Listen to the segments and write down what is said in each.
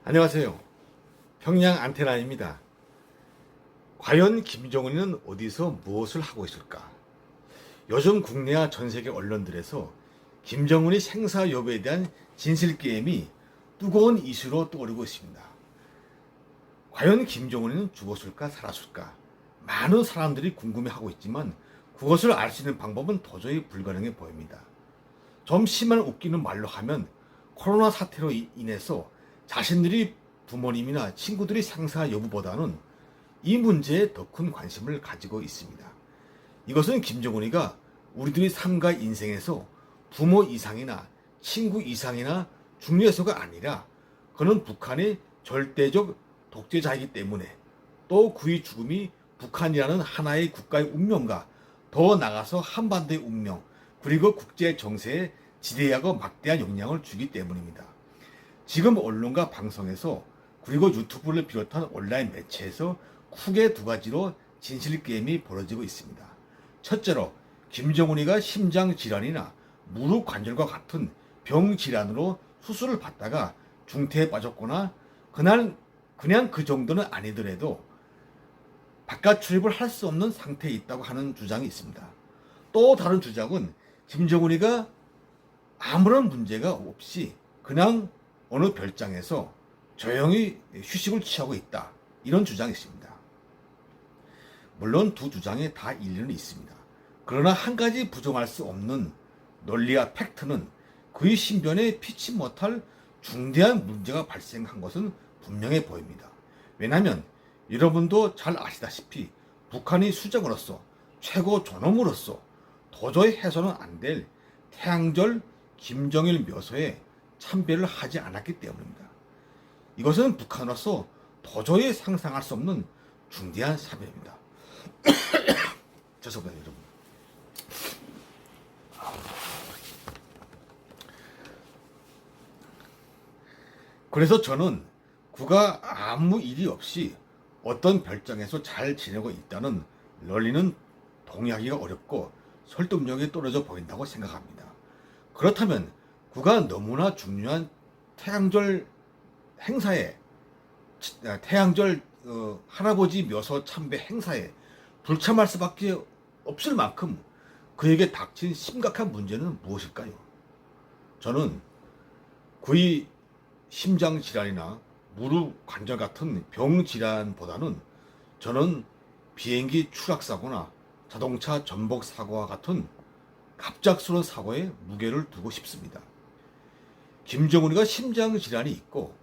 안녕하세요. 평양 안테나입니다. 과연 김정은이는 어디서 무엇을 하고 있을까? 요즘 국내와 전 세계 언론들에서 김정은이 생사 여부에 대한 진실 게임이 뜨거운 이슈로 떠오르고 있습니다. 과연 김정은이는 죽었을까 살았을까? 많은 사람들이 궁금해하고 있지만 그것을 알 수 있는 방법은 도저히 불가능해 보입니다. 좀 심한 웃기는 말로 하면 코로나 사태로 인해서 자신들이 부모님이나 친구들이 생사 여부보다는 이 문제에 더 큰 관심을 가지고 있습니다. 이것은 김정은이가 우리들의 삶과 인생에서 부모 이상이나 친구 이상이나 중요해서가 아니라 그는 북한의 절대적 독재자이기 때문에 또 그의 죽음이 북한이라는 하나의 국가의 운명과 더 나아가서 한반도의 운명 그리고 국제 정세에 지대하고 막대한 영향을 주기 때문입니다. 지금 언론과 방송에서 그리고 유튜브를 비롯한 온라인 매체에서 크게 두 가지로 진실 게임이 벌어지고 있습니다. 첫째로 김정은이가 심장 질환이나 무릎 관절과 같은 병 질환으로 수술을 받다가 중태에 빠졌거나 그냥 그 정도는 아니더라도 바깥 출입을 할 수 없는 상태에 있다고 하는 주장이 있습니다. 또 다른 주장은 김정은이가 아무런 문제가 없이 그냥 어느 별장에서 조용히 휴식을 취하고 있다. 이런 주장이 있습니다. 물론 두 주장에 다 일리는 있습니다. 그러나 한 가지 부정할 수 없는 논리와 팩트는 그의 신변에 피치 못할 중대한 문제가 발생한 것은 분명해 보입니다. 왜냐하면 여러분도 잘 아시다시피 북한이 수장으로서 최고 존엄으로서 도저히 해서는 안 될 태양절 김정일 묘소에 참배를 하지 않았기 때문입니다. 이것은 북한으로서 도저히 상상할 수 없는 중대한 사변입니다. 죄송합니다, 여러분. 그래서 저는 그가 아무 일이 없이 어떤 별장에서 잘 지내고 있다는 논리는 동의하기가 어렵고 설득력이 떨어져 보인다고 생각합니다. 그렇다면 그가 너무나 중요한 태양절 행사에 태양절 할아버지 묘소 참배 행사에 불참할 수밖에 없을 만큼 그에게 닥친 심각한 문제는 무엇일까요? 저는 그의 심장 질환이나 무릎 관절 같은 병 질환보다는 저는 비행기 추락 사고나 자동차 전복 사고와 같은 갑작스러운 사고에 무게를 두고 싶습니다. 김정은이가 심장 질환이 있고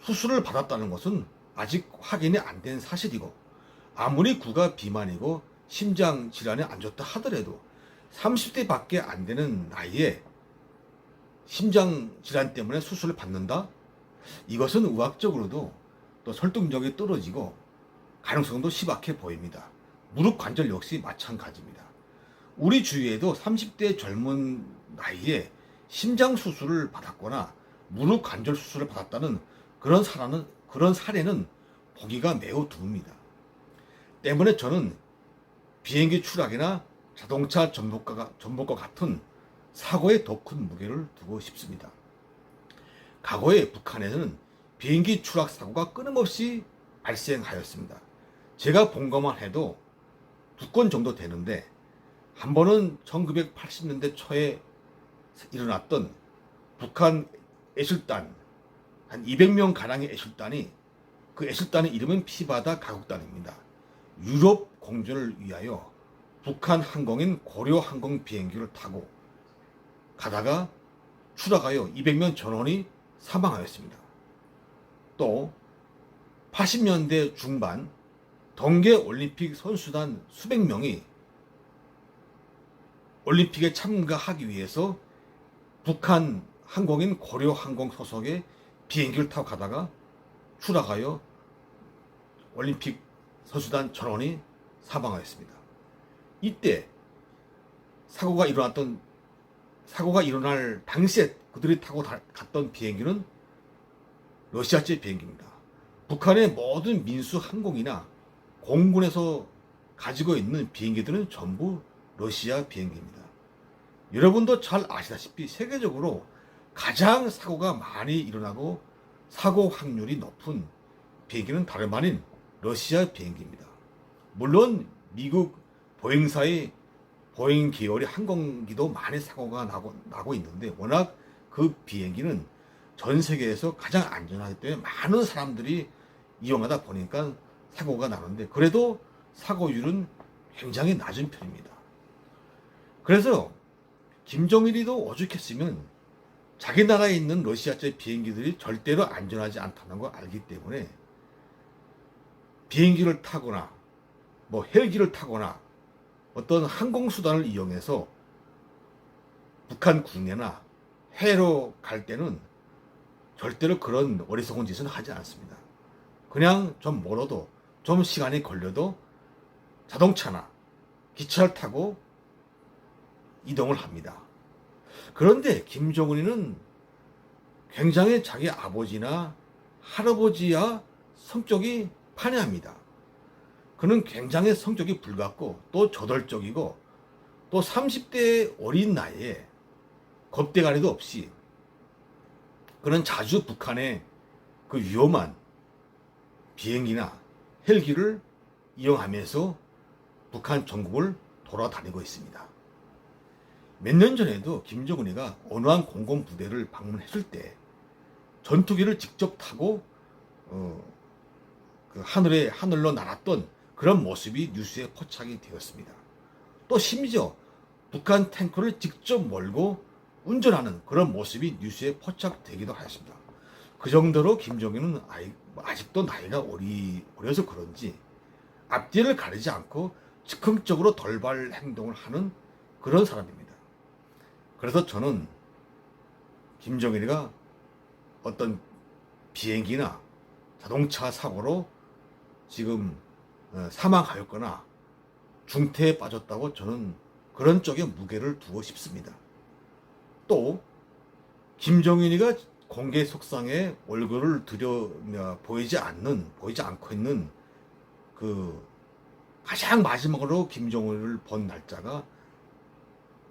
수술을 받았다는 것은 아직 확인이 안 된 사실이고 아무리 그가 비만이고 심장 질환이 안 좋다 하더라도 30대 밖에 안 되는 나이에 심장 질환 때문에 수술을 받는다? 이것은 의학적으로도 또 설득력이 떨어지고 가능성도 희박해 보입니다. 무릎 관절 역시 마찬가지입니다. 우리 주위에도 30대 젊은 나이에 심장 수술을 받았거나 무릎 관절 수술을 받았다는 그런 사례는 보기가 매우 드뭅니다. 때문에 저는 비행기 추락이나 자동차 전복과 같은 사고에 더 큰 무게를 두고 싶습니다. 과거에 북한에서는 비행기 추락 사고가 끊임없이 발생하였습니다. 제가 본 것만 해도 2건 정도 되는데 한 번은 1980년대 초에 일어났던 북한 애술단 한 200명 가량의 애술단이 그 애술단의 이름은 피바다 가국단입니다. 유럽 공전을 위하여 북한 항공인 고려 항공 비행기를 타고 가다가 추락하여 200명 전원이 사망하였습니다. 또 80년대 중반 동계올림픽 선수단 수백 명이 올림픽에 참가하기 위해서 북한 항공인 고려항공 소속의 비행기를 타고 가다가 추락하여 올림픽 선수단 전원이 사망하였습니다. 이때 사고가 일어날 당시에 그들이 타고 갔던 비행기는 러시아제 비행기입니다. 북한의 모든 민수 항공이나 공군에서 가지고 있는 비행기들은 전부 러시아 비행기입니다. 여러분도 잘 아시다시피 세계적으로 가장 사고가 많이 일어나고 사고 확률이 높은 비행기는 다름 아닌 러시아 비행기입니다. 물론 미국 보잉사의 보잉 계열의 항공기도 많이 사고가 나고 있는데 워낙 그 비행기는 전 세계에서 가장 안전하기 때문에 많은 사람들이 이용하다 보니까 사고가 나는데 그래도 사고율은 굉장히 낮은 편입니다. 그래서 김정일이도 오죽했으면 자기 나라에 있는 러시아제 비행기들이 절대로 안전하지 않다는 걸 알기 때문에 비행기를 타거나 뭐 헬기를 타거나 어떤 항공수단을 이용해서 북한 국내나 해외로 갈 때는 절대로 그런 어리석은 짓은 하지 않습니다. 그냥 좀 멀어도 좀 시간이 걸려도 자동차나 기차를 타고 이동을 합니다. 그런데 김정은이는 굉장히 자기 아버지나 할아버지와 성격이 판이합니다. 그는 굉장히 성격이 불같고 또 저돌적이고 또 30대 어린 나이에 겁대가리도 없이 그는 자주 북한의 그 위험한 비행기나 헬기를 이용하면서 북한 전국을 돌아다니고 있습니다. 몇 년 전에도 김정은이가 언왕 공공부대를 방문했을 때 전투기를 직접 타고 그 하늘로 날았던 그런 모습이 뉴스에 포착이 되었습니다. 또 심지어 북한 탱크를 직접 몰고 운전하는 그런 모습이 뉴스에 포착되기도 하였습니다. 그 정도로 김정은은 아직도 나이가 어려서 그런지 앞뒤를 가리지 않고 즉흥적으로 돌발 행동을 하는 그런 사람입니다. 그래서 저는 김정일이가 어떤 비행기나 자동차 사고로 지금 사망하였거나 중태에 빠졌다고 저는 그런 쪽에 무게를 두고 싶습니다. 또 김정일이가 공개 속상에 얼굴을 보이지 않고 있는 그 가장 마지막으로 김정일을 본 날짜가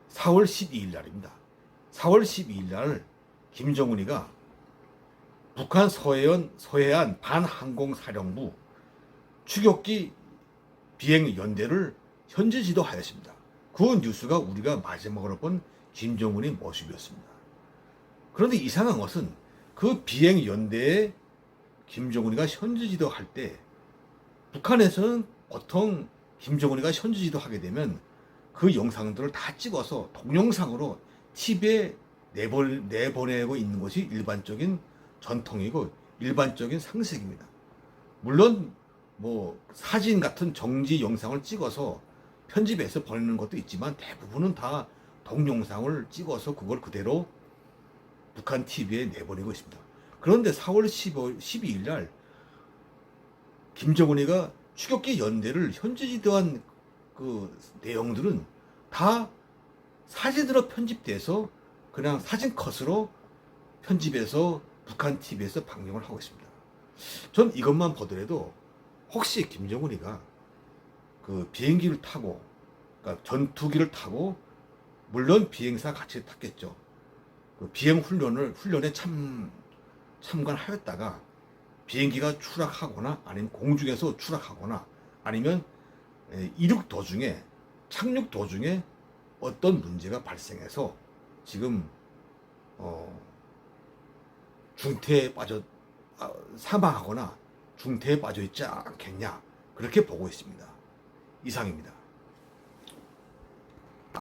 4월 12일 날입니다. 4월 12일 날 김정은이가 북한 서해안 반항공사령부 추격기 비행 연대를 현지 지도하였습니다. 그 뉴스가 우리가 마지막으로 본 김정은의 모습이었습니다. 그런데 이상한 것은 그 비행 연대에 김정은이가 현지 지도할 때 북한에서는 보통 김정은이가 현지 지도하게 되면 그 영상들을 다 찍어서 동영상으로 TV에 내보내고 있는 것이 일반적인 전통이고 일반적인 상식입니다. 물론 뭐 사진 같은 정지 영상을 찍어서 편집해서 보내는 것도 있지만 대부분은 다 동영상을 찍어서 그걸 그대로 북한 TV에 내보내고 있습니다. 그런데 4월 12일 날 김정은이가 추격기 연대를 현지 지도한 그 내용들은 다 사진으로 편집돼서 그냥 사진 컷으로 편집해서 북한 TV에서 방영을 하고 있습니다. 전 이것만 보더라도 혹시 김정은이가 그 비행기를 타고 그러니까 전투기를 타고 물론 비행사 같이 탔겠죠. 그 비행 훈련에 참관하였다가 비행기가 추락하거나 아니면 공중에서 추락하거나 아니면 착륙 도중에 어떤 문제가 발생해서 지금 중태에 사망하거나 중태에 빠져 있지 않겠냐 그렇게 보고 있습니다. 이상입니다.